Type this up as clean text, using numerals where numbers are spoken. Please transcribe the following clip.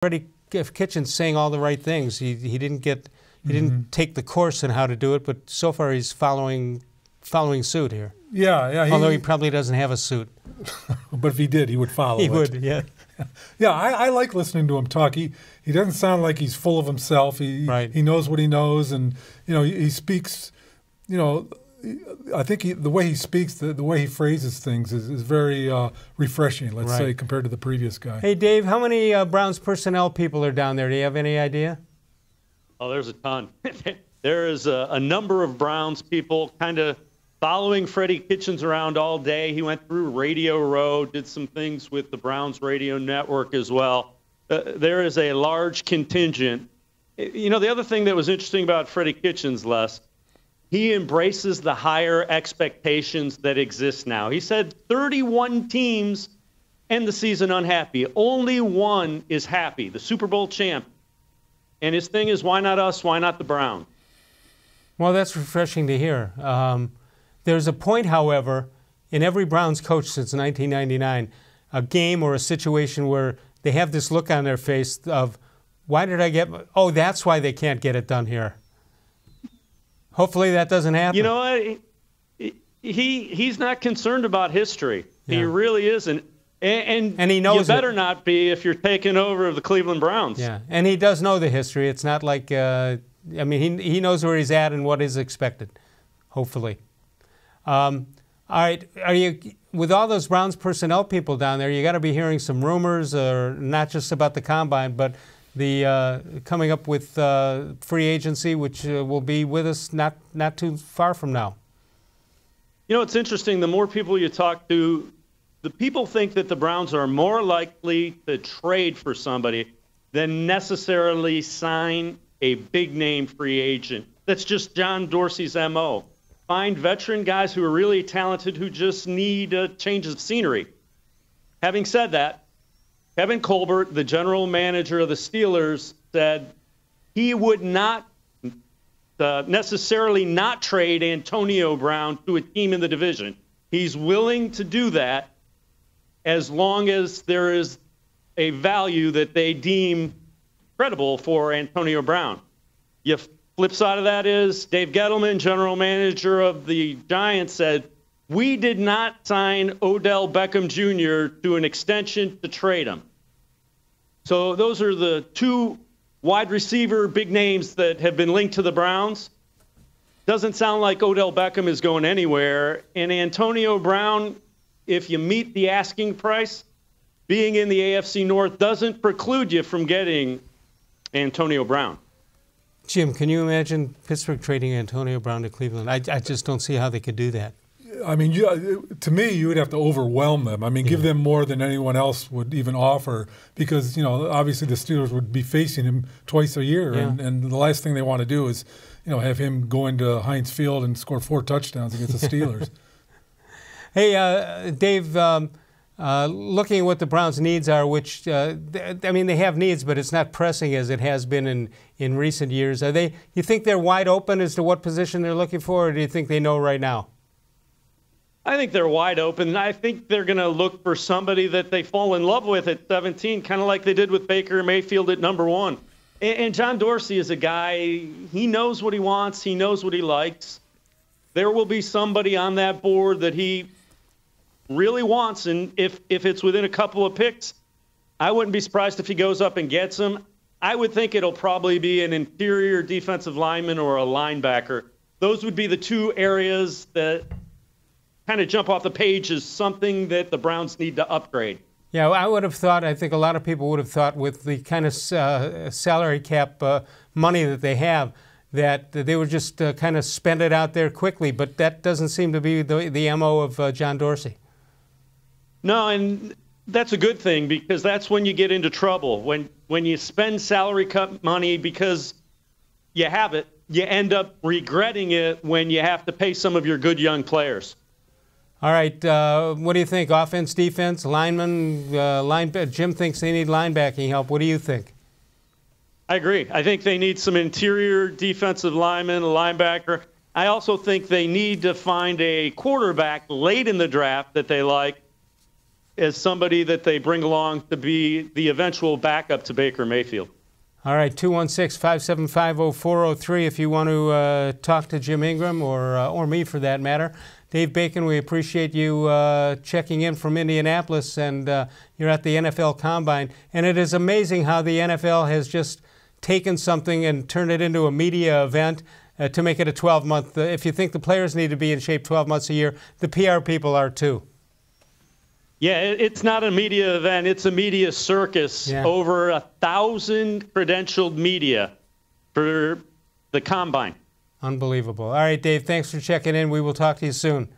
Freddie Kitchens saying all the right things. He didn't take the course on how to do it, but so far he's following suit here. Yeah. Although he probably doesn't have a suit. But if he did, he would follow it. He would, yeah. Yeah, I like listening to him talk. He doesn't sound like he's full of himself. He knows what he knows, and he speaks. I think the way he speaks, the way he phrases things is very refreshing. Let's say compared to the previous guy. Hey, Dave, how many Browns personnel people are down there? Do you have any idea? Oh, there's a ton. There is a number of Browns people kind of following Freddie Kitchens around all day. He went through Radio Row, did some things with the Browns radio network as well. There is a large contingent. The other thing that was interesting about Freddie Kitchens, Les, he embraces the higher expectations that exist now. He said 31 teams end the season unhappy. Only one is happy, the Super Bowl champ. And his thing is, why not us? Why not the Browns? Well, that's refreshing to hear. There's a point, however, in every Browns coach since 1999, a game or a situation where they have this look on their face of, why did I get, oh, that's why they can't get it done here. Hopefully that doesn't happen. You know what? He's not concerned about history. Yeah. He really isn't. And he knows you better not be if you're taking over the Cleveland Browns. Yeah, and he does know the history. It's not like, he knows where he's at and what is expected, hopefully. All right, with all those Browns personnel people down there, you got to be hearing some rumors, or not just about the combine, but the coming up with free agency, which will be with us not too far from now. It's interesting. The more people you talk to, the people think that the Browns are more likely to trade for somebody than necessarily sign a big-name free agent. That's just John Dorsey's MO. Find veteran guys who are really talented who just need a change of scenery. Having said that, Kevin Colbert, the general manager of the Steelers, said he would not necessarily not trade Antonio Brown to a team in the division. He's willing to do that as long as there is a value that they deem credible for Antonio Brown. The flip side of that is Dave Gettleman, general manager of the Giants, said, we did not sign Odell Beckham Jr. to an extension to trade him. So those are the two wide receiver big names that have been linked to the Browns. Doesn't sound like Odell Beckham is going anywhere. And Antonio Brown, if you meet the asking price, being in the AFC North doesn't preclude you from getting Antonio Brown. Jim, can you imagine Pittsburgh trading Antonio Brown to Cleveland? I just don't see how they could do that. I mean, to me, you would have to overwhelm them. I mean, give them more than anyone else would even offer because, obviously the Steelers would be facing him twice a year. Yeah. And the last thing they want to do is, have him go into Heinz Field and score 4 touchdowns against the Steelers. Hey, Dave, looking at what the Browns' needs are, which, they have needs, but it's not pressing as it has been in recent years. You think they're wide open as to what position they're looking for, or do you think they know right now? I think they're wide open. I think they're going to look for somebody that they fall in love with at 17, kind of like they did with Baker Mayfield at number 1. And John Dorsey is a guy, he knows what he wants, he knows what he likes. There will be somebody on that board that he really wants, and if it's within a couple of picks, I wouldn't be surprised if he goes up and gets him. I would think it'll probably be an interior defensive lineman or a linebacker. Those would be the two areas that kind of jump off the page as something that the Browns need to upgrade. Yeah, I would have thought, I think a lot of people would have thought with the kind of salary cap money that they have, that they would just kind of spend it out there quickly, but that doesn't seem to be the MO of John Dorsey. No, and that's a good thing because that's when you get into trouble. When you spend salary cut money because you have it, you end up regretting it when you have to pay some of your good young players. All right, what do you think? Offense, defense, linemen, Jim thinks they need linebacking help. What do you think? I agree. I think they need some interior defensive linemen, a linebacker. I also think they need to find a quarterback late in the draft that they like. as somebody that they bring along to be the eventual backup to Baker Mayfield. All right, 216-575-0403 if you want to talk to Jim Ingram or me for that matter. Dave Bacon, we appreciate you checking in from Indianapolis, and you're at the NFL Combine. And it is amazing how the NFL has just taken something and turned it into a media event to make it a 12-month. If you think the players need to be in shape 12 months a year, the PR people are too. Yeah, it's not a media event. It's a media circus. Yeah. Over 1,000 credentialed media for the Combine. Unbelievable. All right, Dave, thanks for checking in. We will talk to you soon.